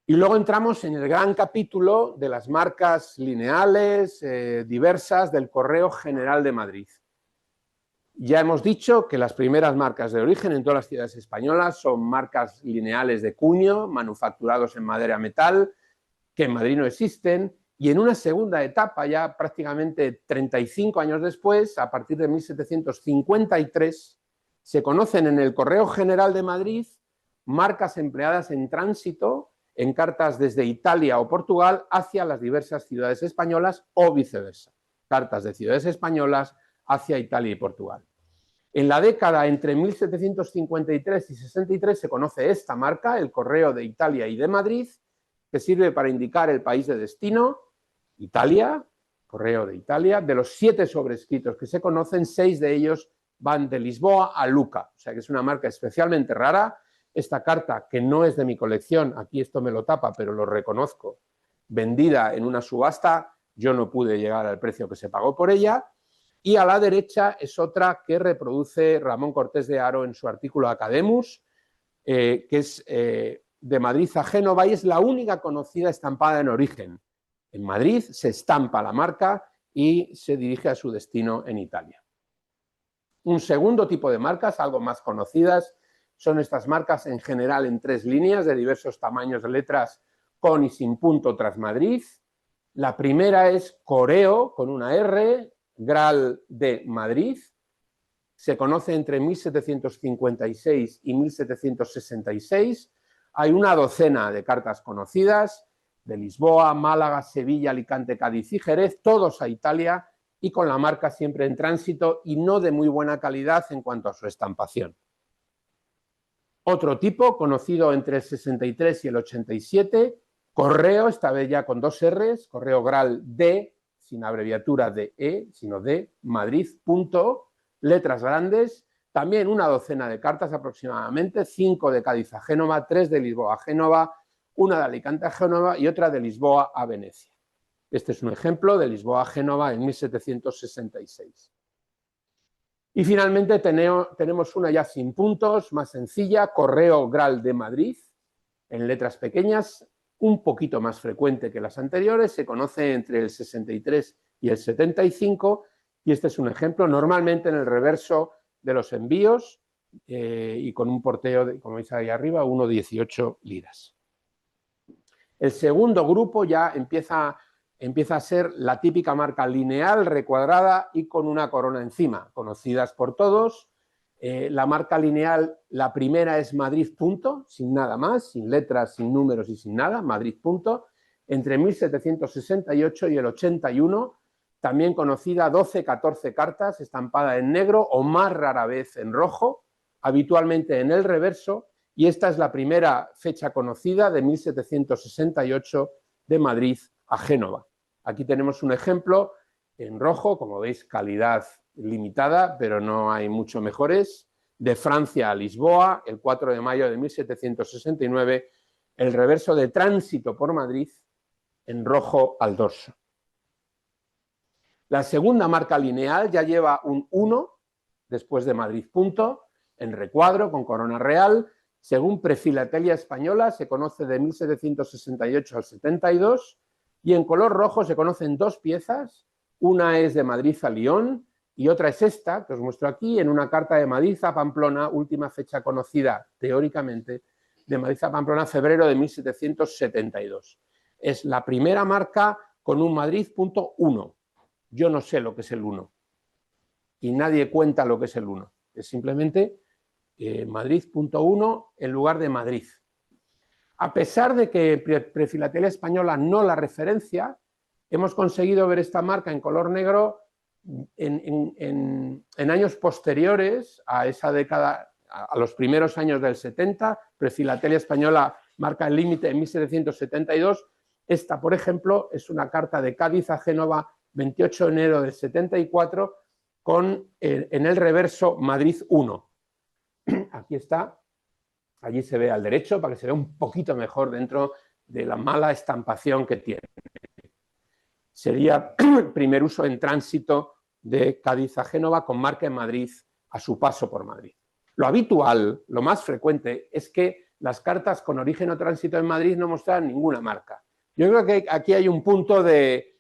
Y luego entramos en el gran capítulo de las marcas lineales diversas del Correo General de Madrid. Ya hemos dicho que las primeras marcas de origen en todas las ciudades españolas son marcas lineales de cuño, manufacturados en madera metal, que en Madrid no existen, y en una segunda etapa, ya prácticamente 35 años después, a partir de 1753, se conocen en el Correo General de Madrid marcas empleadas en tránsito en cartas desde Italia o Portugal hacia las diversas ciudades españolas o viceversa. Cartas de ciudades españolas hacia Italia y Portugal. En la década entre 1753 y 63 se conoce esta marca, el Correo de Italia y de Madrid, que sirve para indicar el país de destino, Italia, Correo de Italia. De los 7 sobrescritos que se conocen, 6 de ellos van de Lisboa a Luca, o sea que es una marca especialmente rara. Esta carta, que no es de mi colección, aquí esto me lo tapa, pero lo reconozco, vendida en una subasta, yo no pude llegar al precio que se pagó por ella. Y a la derecha es otra que reproduce Ramón Cortés de Haro en su artículo Academus, que es de Madrid a Génova y es la única conocida estampada en origen. En Madrid se estampa la marca y se dirige a su destino en Italia. Un segundo tipo de marcas, algo más conocidas, son estas marcas en general en 3 líneas de diversos tamaños de letras con y sin punto tras Madrid. La primera es Coreo, con una R, Gral de Madrid. Se conoce entre 1756 y 1766. Hay una docena de cartas conocidas de Lisboa, Málaga, Sevilla, Alicante, Cádiz y Jerez, todos a Italia y con la marca siempre en tránsito y no de muy buena calidad en cuanto a su estampación. Otro tipo, conocido entre el 63 y el 87, Correo, esta vez ya con 2 R's, Correo Gral de, sin abreviatura de E, sino de Madrid, punto, letras grandes, también una docena de cartas aproximadamente, 5 de Cádiz a Génova, 3 de Lisboa a Génova, una de Alicante a Génova y otra de Lisboa a Venecia. Este es un ejemplo de Lisboa a Génova en 1766. Y finalmente tenemos una ya sin puntos, más sencilla, Correo Gral de Madrid, en letras pequeñas, un poquito más frecuente que las anteriores, se conoce entre el 63 y el 75, y este es un ejemplo, normalmente en el reverso de los envíos y con un porteo, como veis ahí arriba, 1,18 liras. El segundo grupo ya empieza empieza a ser la típica marca lineal, recuadrada y con una corona encima, conocidas por todos. La marca lineal, la primera es Madrid punto, sin nada más, sin letras, sin números y sin nada, Madrid punto, entre 1768 y el 81, también conocida 12-14 cartas, estampada en negro o más rara vez en rojo, habitualmente en el reverso, y esta es la primera fecha conocida de 1768 de Madrid a Génova. Aquí tenemos un ejemplo en rojo, como veis, calidad limitada, pero no hay mucho mejores, de Francia a Lisboa, el 4 de mayo de 1769, el reverso de tránsito por Madrid en rojo al dorso. La segunda marca lineal ya lleva un 1, después de Madrid punto, en recuadro con corona real. Según Prefilatelia Española se conoce de 1768 al 72 y en color rojo se conocen dos piezas, una es de Madrid a Lyon y otra es esta, que os muestro aquí, en una carta de Madrid a Pamplona, última fecha conocida teóricamente, de Madrid a Pamplona, febrero de 1772. Es la primera marca con un Madrid.1. Yo no sé lo que es el 1 y nadie cuenta lo que es el 1. Es simplemente Madrid.1 en lugar de Madrid. A pesar de que Prefilatelia Española no la referencia, hemos conseguido ver esta marca en color negro en años posteriores a esa década, a los primeros años del 70. Prefilatelia Española marca el límite en 1772. Esta, por ejemplo, es una carta de Cádiz a Génova, 28 de enero del 74, con en el reverso Madrid 1. Aquí está, allí se ve al derecho para que se vea un poquito mejor dentro de la mala estampación que tiene. Sería el primer uso en tránsito de Cádiz a Génova con marca en Madrid a su paso por Madrid. Lo habitual, lo más frecuente, es que las cartas con origen o tránsito en Madrid no muestran ninguna marca. Yo creo que aquí hay un punto de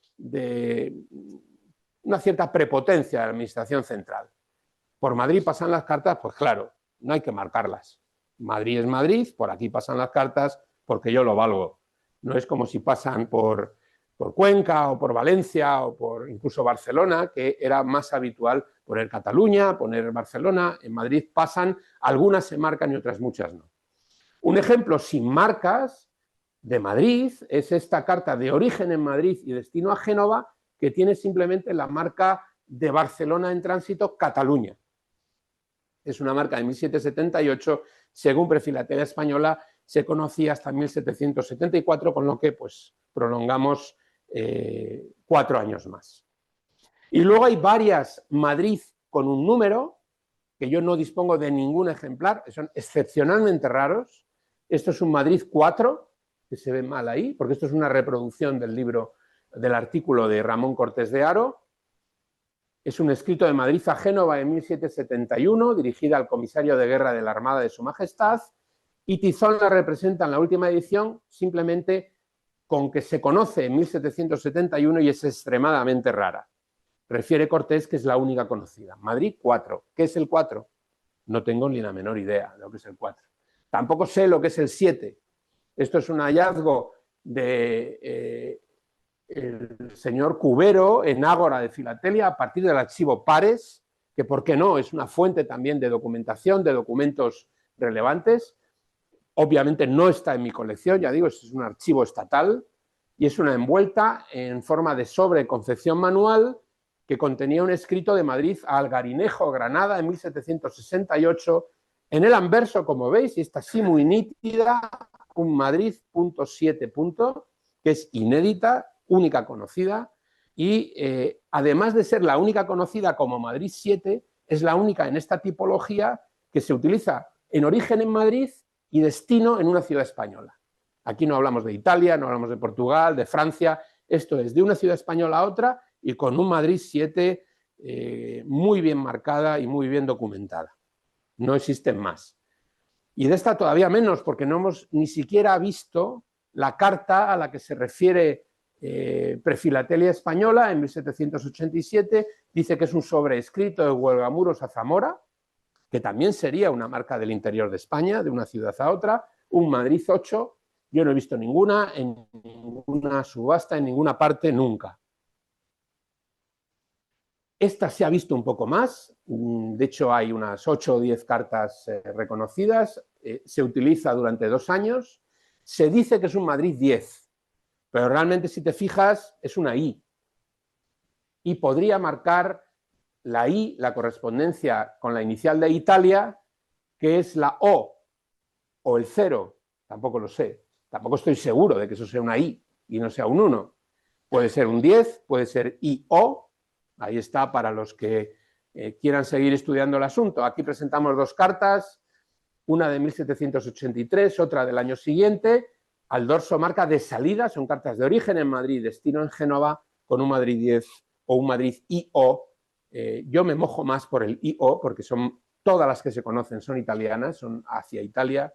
una cierta prepotencia de la Administración Central. Por Madrid pasan las cartas, pues claro, no hay que marcarlas. Madrid es Madrid, por aquí pasan las cartas porque yo lo valgo. No es como si pasan por Cuenca o por Valencia o por incluso Barcelona, que era más habitual poner Cataluña, poner Barcelona. En Madrid pasan, algunas se marcan y otras muchas no. Un ejemplo sin marcas de Madrid es esta carta de origen en Madrid y destino a Génova, que tiene simplemente la marca de Barcelona en tránsito, Cataluña. Es una marca de 1778, según Prefilatelia Española, se conocía hasta 1774, con lo que pues prolongamos 4 años más. Y luego hay varias Madrid con un número, que yo no dispongo de ningún ejemplar, son excepcionalmente raros. Esto es un Madrid 4, que se ve mal ahí, porque esto es una reproducción del libro, del artículo de Ramón Cortés de Haro. Es un escrito de Madrid a Génova en 1771, dirigida al comisario de guerra de la Armada de Su Majestad, y Tizón la representa en la última edición simplemente con que se conoce en 1771 y es extremadamente rara. Refiere Cortés que es la única conocida. Madrid 4. ¿Qué es el 4? No tengo ni la menor idea de lo que es el 4. Tampoco sé lo que es el 7. Esto es un hallazgo de el señor Cubero en Ágora de Filatelia a partir del archivo Pares, que por qué no, es una fuente también de documentación, de documentos relevantes. Obviamente no está en mi colección, ya digo, es un archivo estatal y es una envuelta en forma de sobreconfección manual que contenía un escrito de Madrid a Algarinejo, Granada, en 1768. En el anverso, como veis, y está así muy nítida, un Madrid.7, que es inédita, única conocida, y además de ser la única conocida como Madrid 7, es la única en esta tipología que se utiliza en origen en Madrid y destino en una ciudad española. Aquí no hablamos de Italia, no hablamos de Portugal, de Francia, esto es de una ciudad española a otra y con un Madrid 7 muy bien marcada y muy bien documentada. No existen más. Y de esta todavía menos, porque no hemos ni siquiera visto la carta a la que se refiere Prefilatelia Española en 1787, dice que es un sobreescrito de Huelgamuros a Zamora, que también sería una marca del interior de España, de una ciudad a otra, un Madrid 8, Yo no he visto ninguna en ninguna subasta, en ninguna parte, nunca. Esta se ha visto un poco más, de hecho hay unas 8 o 10 cartas reconocidas, se utiliza durante 2 años, se dice que es un Madrid 10, pero realmente si te fijas es una I, y podría marcar la I, la correspondencia con la inicial de Italia, que es la O el 0, tampoco lo sé, tampoco estoy seguro de que eso sea una I y no sea un 1, puede ser un 10, puede ser IO. Ahí está para los que quieran seguir estudiando el asunto. Aquí presentamos 2 cartas, una de 1783, otra del año siguiente. Al dorso marca de salida, son cartas de origen en Madrid, destino en Génova, con un Madrid 10 o un Madrid IO. Yo me mojo más por el IO, porque son todas las que se conocen son italianas, son hacia Italia,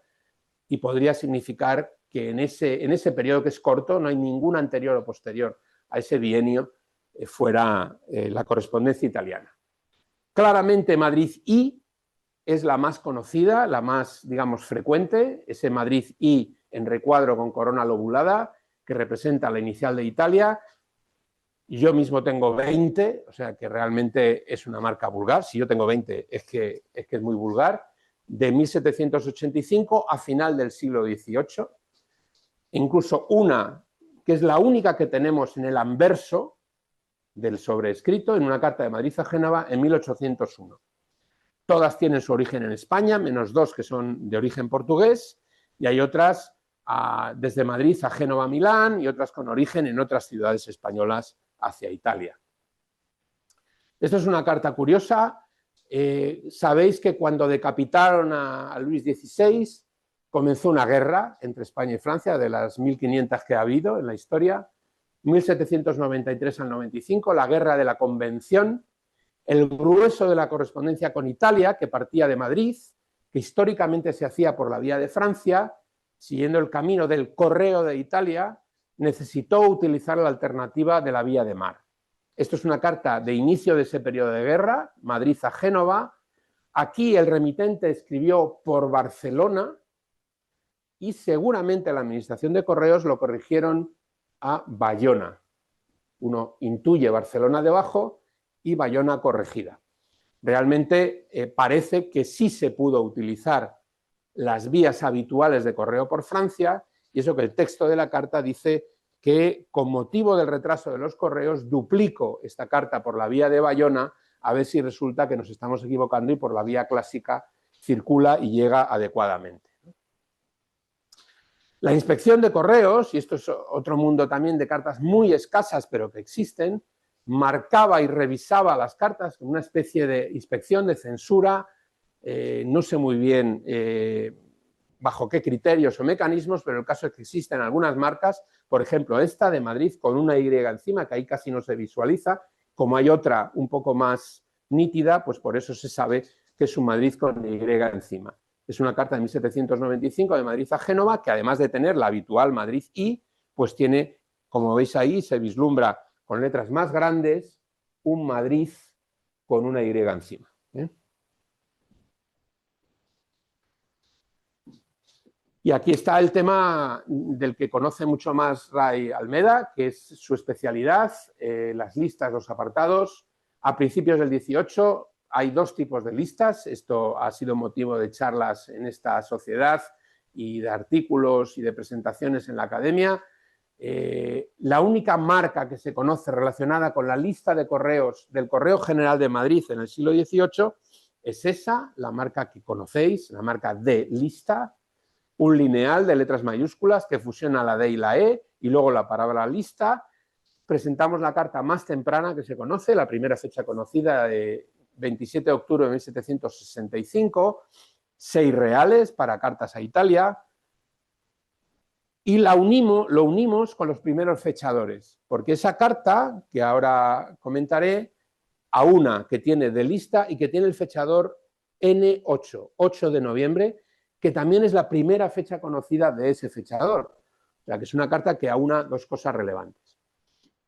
y podría significar que en ese periodo que es corto no hay ningún anterior o posterior a ese bienio fuera la correspondencia italiana. Claramente Madrid I es la más conocida, la más, digamos, frecuente, ese Madrid I en recuadro con corona lobulada, que representa la inicial de Italia. Yo mismo tengo 20, o sea que realmente es una marca vulgar. Si yo tengo 20 es que es muy vulgar. De 1785 a final del siglo XVIII. Incluso una que es la única que tenemos en el anverso del sobrescrito, en una carta de Madrid a Génova en 1801. Todas tienen su origen en España, menos 2 que son de origen portugués, y hay otras desde Madrid a Génova, Milán, y otras con origen en otras ciudades españolas hacia Italia. Esto es una carta curiosa. Sabéis que cuando decapitaron a Luis XVI comenzó una guerra entre España y Francia, de las 1500 que ha habido en la historia. 1793 al 95, la guerra de la Convención, el grueso de la correspondencia con Italia, que partía de Madrid, que históricamente se hacía por la vía de Francia, siguiendo el camino del correo de Italia, necesitó utilizar la alternativa de la vía de mar. Esto es una carta de inicio de ese periodo de guerra, Madrid a Génova. Aquí el remitente escribió por Barcelona y seguramente la administración de correos lo corrigieron a Bayona. Uno intuye Barcelona debajo y Bayona corregida. Realmente parece que sí se pudo utilizar las vías habituales de correo por Francia, y eso que el texto de la carta dice que con motivo del retraso de los correos duplico esta carta por la vía de Bayona a ver si resulta que nos estamos equivocando y por la vía clásica circula y llega adecuadamente. La inspección de correos, y esto es otro mundo también de cartas muy escasas pero que existen, marcaba y revisaba las cartas con una especie de inspección, de censura, no sé muy bien bajo qué criterios o mecanismos, pero el caso es que existen algunas marcas, por ejemplo esta de Madrid con una Y encima, que ahí casi no se visualiza, como hay otra un poco más nítida, pues por eso se sabe que es un Madrid con Y encima. Es una carta de 1795 de Madrid a Génova, que además de tener la habitual Madrid I, pues tiene, como veis ahí, se vislumbra con letras más grandes, un Madrid con una Y encima. Y aquí está el tema del que conoce mucho más Ray Almeda, que es su especialidad, las listas, los apartados. A principios del 18 hay 2 tipos de listas. Esto ha sido motivo de charlas en esta sociedad y de artículos y de presentaciones en la academia. La única marca que se conoce relacionada con la lista de correos del Correo General de Madrid en el siglo XVIII es esa, la marca que conocéis, la marca de lista, un lineal de letras mayúsculas que fusiona la D y la E y luego la palabra lista. Presentamos la carta más temprana que se conoce, la primera fecha conocida de 27 de octubre de 1765, 6 reales para cartas a Italia, y lo unimos con los primeros fechadores, porque esa carta, que ahora comentaré, a una que tiene de lista y que tiene el fechador N8, 8 de noviembre, que también es la primera fecha conocida de ese fechador. O sea, que es una carta que aúna 2 cosas relevantes.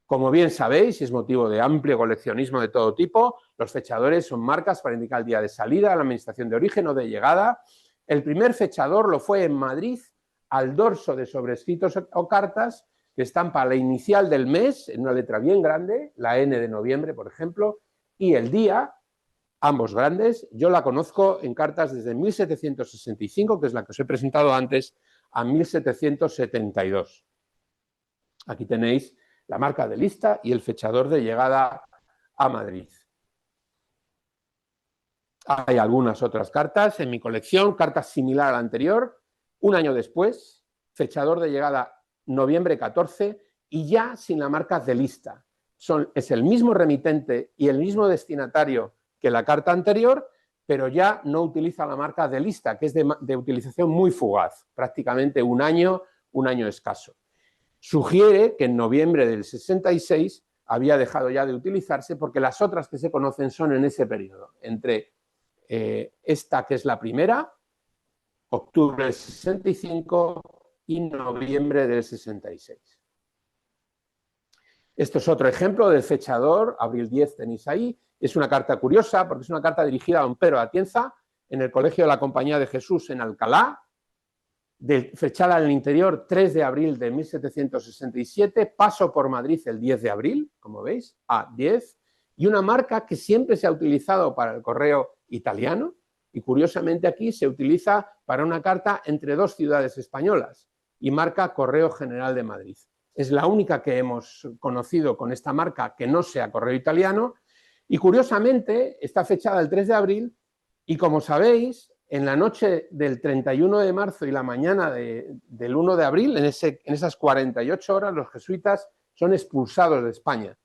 Como bien sabéis, y es motivo de amplio coleccionismo de todo tipo, los fechadores son marcas para indicar el día de salida, la administración de origen o de llegada. El primer fechador lo fue en Madrid al dorso de sobrescritos o cartas que estampa la inicial del mes en una letra bien grande, la N de noviembre, por ejemplo, y el día, ambos grandes. Yo la conozco en cartas desde 1765, que es la que os he presentado antes, a 1772. Aquí tenéis la marca de lista y el fechador de llegada a Madrid. Hay algunas otras cartas en mi colección, cartas similar a la anterior, un año después, fechador de llegada noviembre 14 y ya sin la marca de lista. Es el mismo remitente y el mismo destinatario que la carta anterior, pero ya no utiliza la marca de lista, que es de utilización muy fugaz, prácticamente un año escaso. Sugiere que en noviembre del 66 había dejado ya de utilizarse porque las otras que se conocen son en ese periodo, entre esta que es la primera, octubre del 65 y noviembre del 66. Esto es otro ejemplo del fechador, abril 10 tenéis ahí. Es una carta curiosa porque es una carta dirigida a don Pedro Atienza en el Colegio de la Compañía de Jesús en Alcalá, fechada en el interior 3 de abril de 1767, paso por Madrid el 10 de abril, como veis, A10, y una marca que siempre se ha utilizado para el correo italiano y curiosamente aquí se utiliza para una carta entre dos ciudades españolas y marca Correo General de Madrid. Es la única que hemos conocido con esta marca que no sea correo italiano y curiosamente está fechada el 3 de abril y como sabéis, en la noche del 31 de marzo y la mañana del 1 de abril, en esas 48 horas, los jesuitas son expulsados de España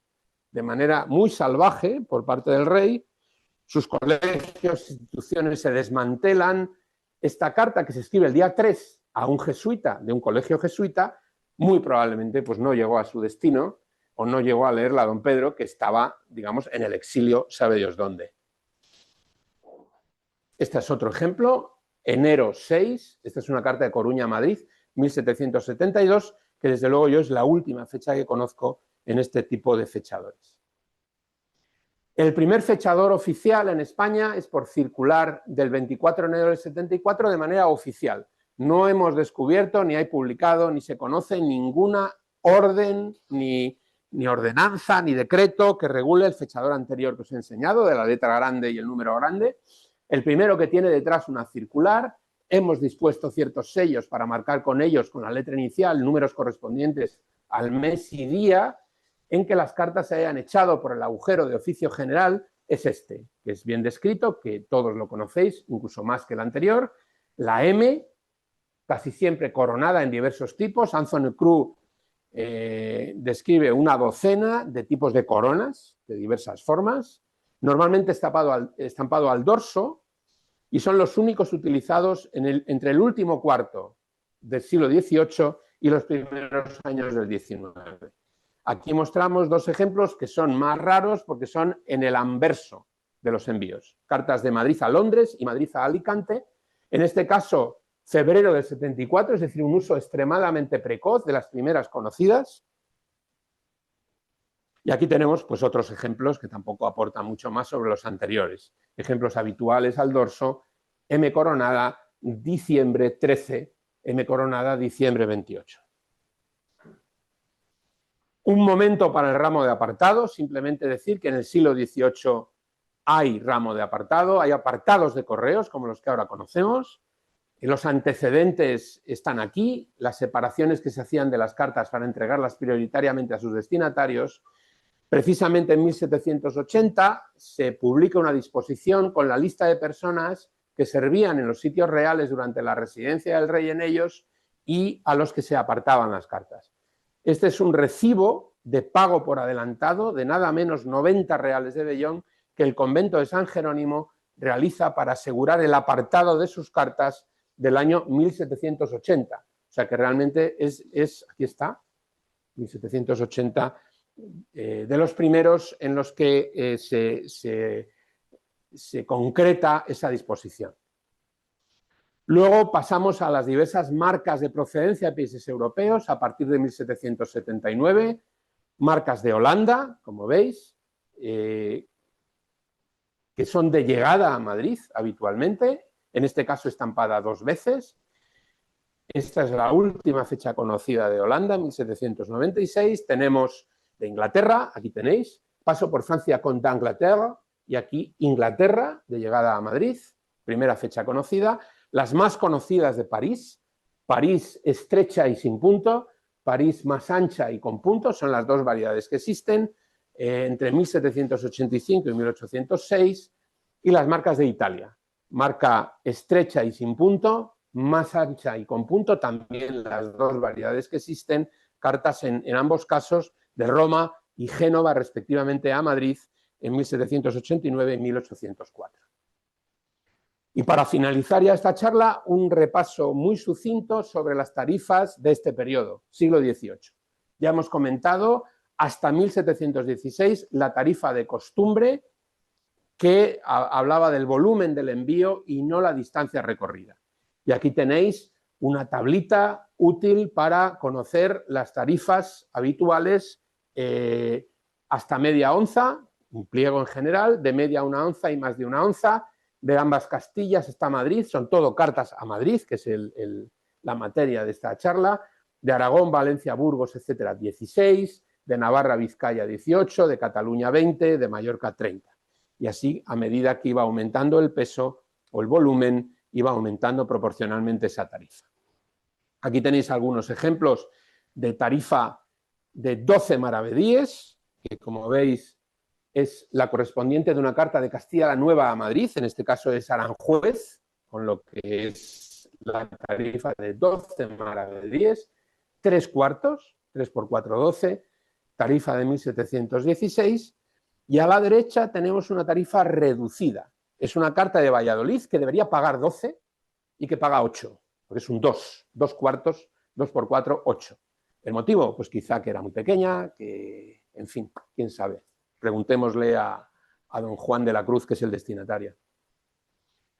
de manera muy salvaje por parte del rey. Sus colegios, instituciones se desmantelan. Esta carta que se escribe el día 3 a un jesuita de un colegio jesuita, muy probablemente pues, no llegó a su destino o no llegó a leerla a don Pedro, que estaba, digamos, en el exilio, sabe Dios dónde. Este es otro ejemplo, enero 6, esta es una carta de Coruña a Madrid, 1772, que desde luego yo es la última fecha que conozco en este tipo de fechadores. El primer fechador oficial en España es por circular del 24 de enero del 74 de manera oficial. No hemos descubierto, ni hay publicado, ni se conoce ninguna orden, ni ordenanza, ni decreto que regule el fechador anterior que os he enseñado, de la letra grande y el número grande. El primero que tiene detrás una circular, hemos dispuesto ciertos sellos para marcar con ellos, con la letra inicial, números correspondientes al mes y día en que las cartas se hayan echado por el agujero de oficio general, es este, que es bien descrito, que todos lo conocéis, incluso más que el anterior. La M, casi siempre coronada en diversos tipos. Anthony Crew describe una docena de tipos de coronas de diversas formas, normalmente estampado al dorso, y son los únicos utilizados entre el último cuarto del siglo XVIII y los primeros años del XIX. Aquí mostramos dos ejemplos que son más raros porque son en el anverso de los envíos. Cartas de Madrid a Londres y Madrid a Alicante. En este caso, febrero del 74, es decir, un uso extremadamente precoz de las primeras conocidas. Y aquí tenemos pues, otros ejemplos que tampoco aportan mucho más sobre los anteriores. Ejemplos habituales al dorso, M coronada, diciembre 13, M coronada, diciembre 28. Un momento para el ramo de apartado, simplemente decir que en el siglo XVIII hay ramo de apartado, hay apartados de correos como los que ahora conocemos. Los antecedentes están aquí, las separaciones que se hacían de las cartas para entregarlas prioritariamente a sus destinatarios. Precisamente en 1780 se publica una disposición con la lista de personas que servían en los sitios reales durante la residencia del rey en ellos y a los que se apartaban las cartas. Este es un recibo de pago por adelantado de nada menos 90 reales de vellón que el convento de San Jerónimo realiza para asegurar el apartado de sus cartas del año 1780. O sea que realmente aquí está, 1780, de los primeros en los que se concreta esa disposición. Luego pasamos a las diversas marcas de procedencia de países europeos a partir de 1779, marcas de Holanda, como veis, que son de llegada a Madrid habitualmente, en este caso estampada 2 veces. Esta es la última fecha conocida de Holanda, 1796. Tenemos de Inglaterra, aquí tenéis, paso por Francia con d'Angleterre, y aquí Inglaterra, de llegada a Madrid, primera fecha conocida. Las más conocidas de París, París estrecha y sin punto, París más ancha y con puntos, son las dos variedades que existen, entre 1785 y 1806, y las marcas de Italia, marca estrecha y sin punto, más ancha y con punto, también las dos variedades que existen, cartas en ambos casos de Roma y Génova, respectivamente, a Madrid en 1789 y 1804. Y para finalizar ya esta charla, un repaso muy sucinto sobre las tarifas de este periodo, siglo XVIII. Ya hemos comentado hasta 1716 la tarifa de costumbre, que hablaba del volumen del envío y no la distancia recorrida. Y aquí tenéis una tablita útil para conocer las tarifas habituales hasta media onza, un pliego en general, de media a una onza y más de una onza. De ambas Castillas está Madrid, son todo cartas a Madrid, que es la materia de esta charla. De Aragón, Valencia, Burgos, etcétera, 16. De Navarra, Vizcaya, 18. De Cataluña, 20. De Mallorca, 30. Y así, a medida que iba aumentando el peso o el volumen, iba aumentando proporcionalmente esa tarifa. Aquí tenéis algunos ejemplos de tarifa de 12 maravedíes, que como veis es la correspondiente de una carta de Castilla la Nueva a Madrid, en este caso es Aranjuez, con lo que es la tarifa de 12 maravedíes, 3 cuartos, 3 por 4, 12, tarifa de 1716, y a la derecha tenemos una tarifa reducida. Es una carta de Valladolid que debería pagar 12 y que paga 8, porque es un 2, 2 cuartos, 2 por 4, 8. ¿El motivo? Pues quizá que era muy pequeña, que, en fin, quién sabe. Preguntémosle a don Juan de la Cruz, que es el destinatario.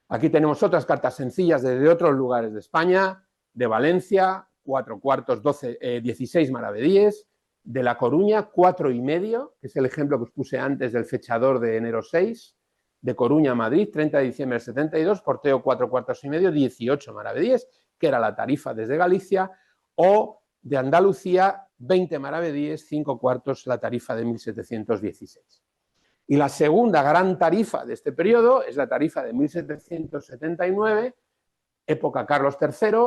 Aquí tenemos otras cartas sencillas desde otros lugares de España, de Valencia, 4 cuartos, 16 maravedíes, de La Coruña, 4,5, que es el ejemplo que os puse antes del fechador de enero 6, de Coruña a Madrid, 30 de diciembre del 72, porteo 4 cuartos y medio, 18 maravedíes, que era la tarifa desde Galicia, o de Andalucía, 20 maravedíes, 5 cuartos, la tarifa de 1716. Y la segunda gran tarifa de este periodo es la tarifa de 1779, época Carlos III,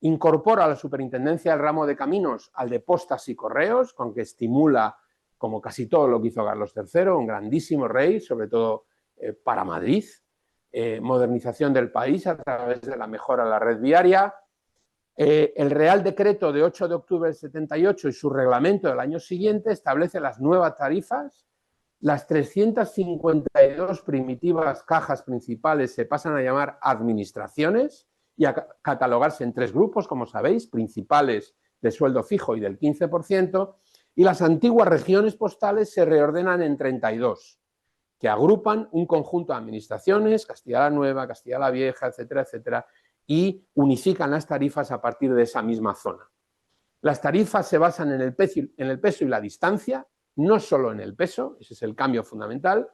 incorpora a la superintendencia del ramo de caminos al de postas y correos, con que estimula, como casi todo lo que hizo Carlos III, un grandísimo rey, sobre todo para Madrid, modernización del país a través de la mejora de la red viaria. El Real Decreto de 8 de octubre del 78 y su reglamento del año siguiente establece las nuevas tarifas. Las 352 primitivas cajas principales se pasan a llamar administraciones y a catalogarse en 3 grupos, como sabéis, principales de sueldo fijo y del 15%, y las antiguas regiones postales se reordenan en 32, que agrupan un conjunto de administraciones, Castilla la Nueva, Castilla la Vieja, etcétera, etcétera, y unifican las tarifas a partir de esa misma zona. Las tarifas se basan en el peso y la distancia, no solo en el peso, ese es el cambio fundamental.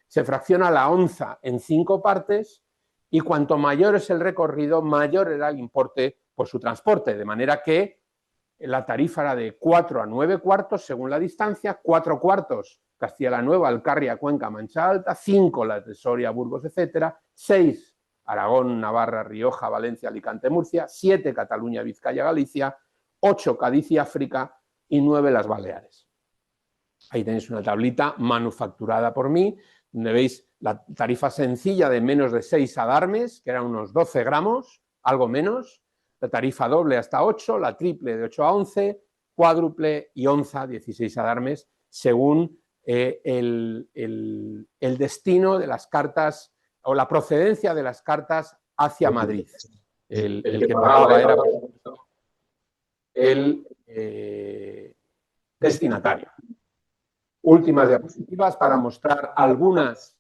Se fracciona la onza en 5 partes y cuanto mayor es el recorrido, mayor era el importe por su transporte, de manera que la tarifa era de 4 a 9 cuartos según la distancia, 4 cuartos Castilla la Nueva, Alcarria, Cuenca, Mancha Alta, 5 la de Soria, Burgos, etcétera, 6 Aragón, Navarra, Rioja, Valencia, Alicante, Murcia, 7 Cataluña, Vizcaya, Galicia, 8 Cádiz y África y 9 las Baleares. Ahí tenéis una tablita manufacturada por mí, donde veis la tarifa sencilla de menos de 6 adarmes, que eran unos 12 gramos, algo menos, la tarifa doble hasta 8, la triple de 8 a 11, cuádruple y onza, 16 adarmes, según el destino de las cartas o la procedencia de las cartas hacia Madrid. El que pagaba era el destinatario. Últimas diapositivas para mostrar algunas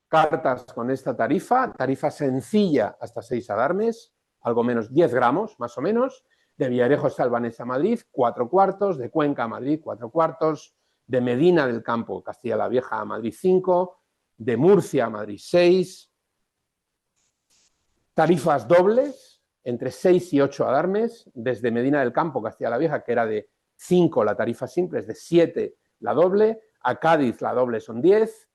cartas con esta tarifa sencilla hasta 6 adarmes, algo menos 10 gramos más o menos, de Villarejo Salvanés a Madrid, 4 cuartos, de Cuenca a Madrid, 4 cuartos, de Medina del Campo, Castilla la Vieja a Madrid, 5, de Murcia a Madrid, 6, tarifas dobles, entre 6 y 8 adarmes, desde Medina del Campo, Castilla la Vieja, que era de 5 la tarifa simple, es de 7 la doble, a Cádiz la doble son 10,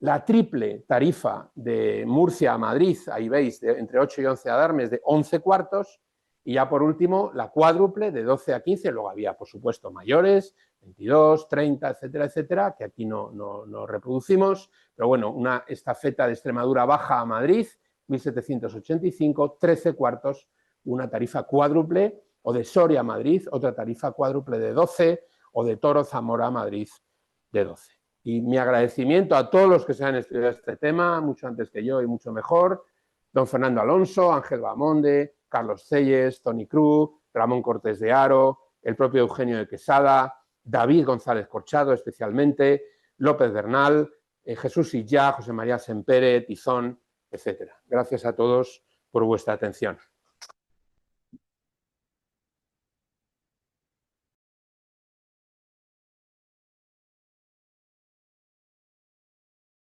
la triple tarifa de Murcia a Madrid, ahí veis, entre 8 y 11 adarmes, de 11 cuartos, y ya por último la cuádruple de 12 a 15, luego había por supuesto mayores, 22, 30, etcétera, etcétera, que aquí no reproducimos, pero bueno, una estafeta de Extremadura baja a Madrid, 1785, 13 cuartos, una tarifa cuádruple, o de Soria a Madrid, otra tarifa cuádruple de 12, o de Toro Zamora a Madrid de 12. Y mi agradecimiento a todos los que se han estudiado este tema, mucho antes que yo y mucho mejor, don Fernando Alonso, Ángel Bamonde, Carlos Celles, Toni Cruz, Ramón Cortés de Haro, el propio Eugenio de Quesada, David González Corchado especialmente, López Bernal, Jesús Sillá, José María Sempere, Tizón, etcétera. Gracias a todos por vuestra atención.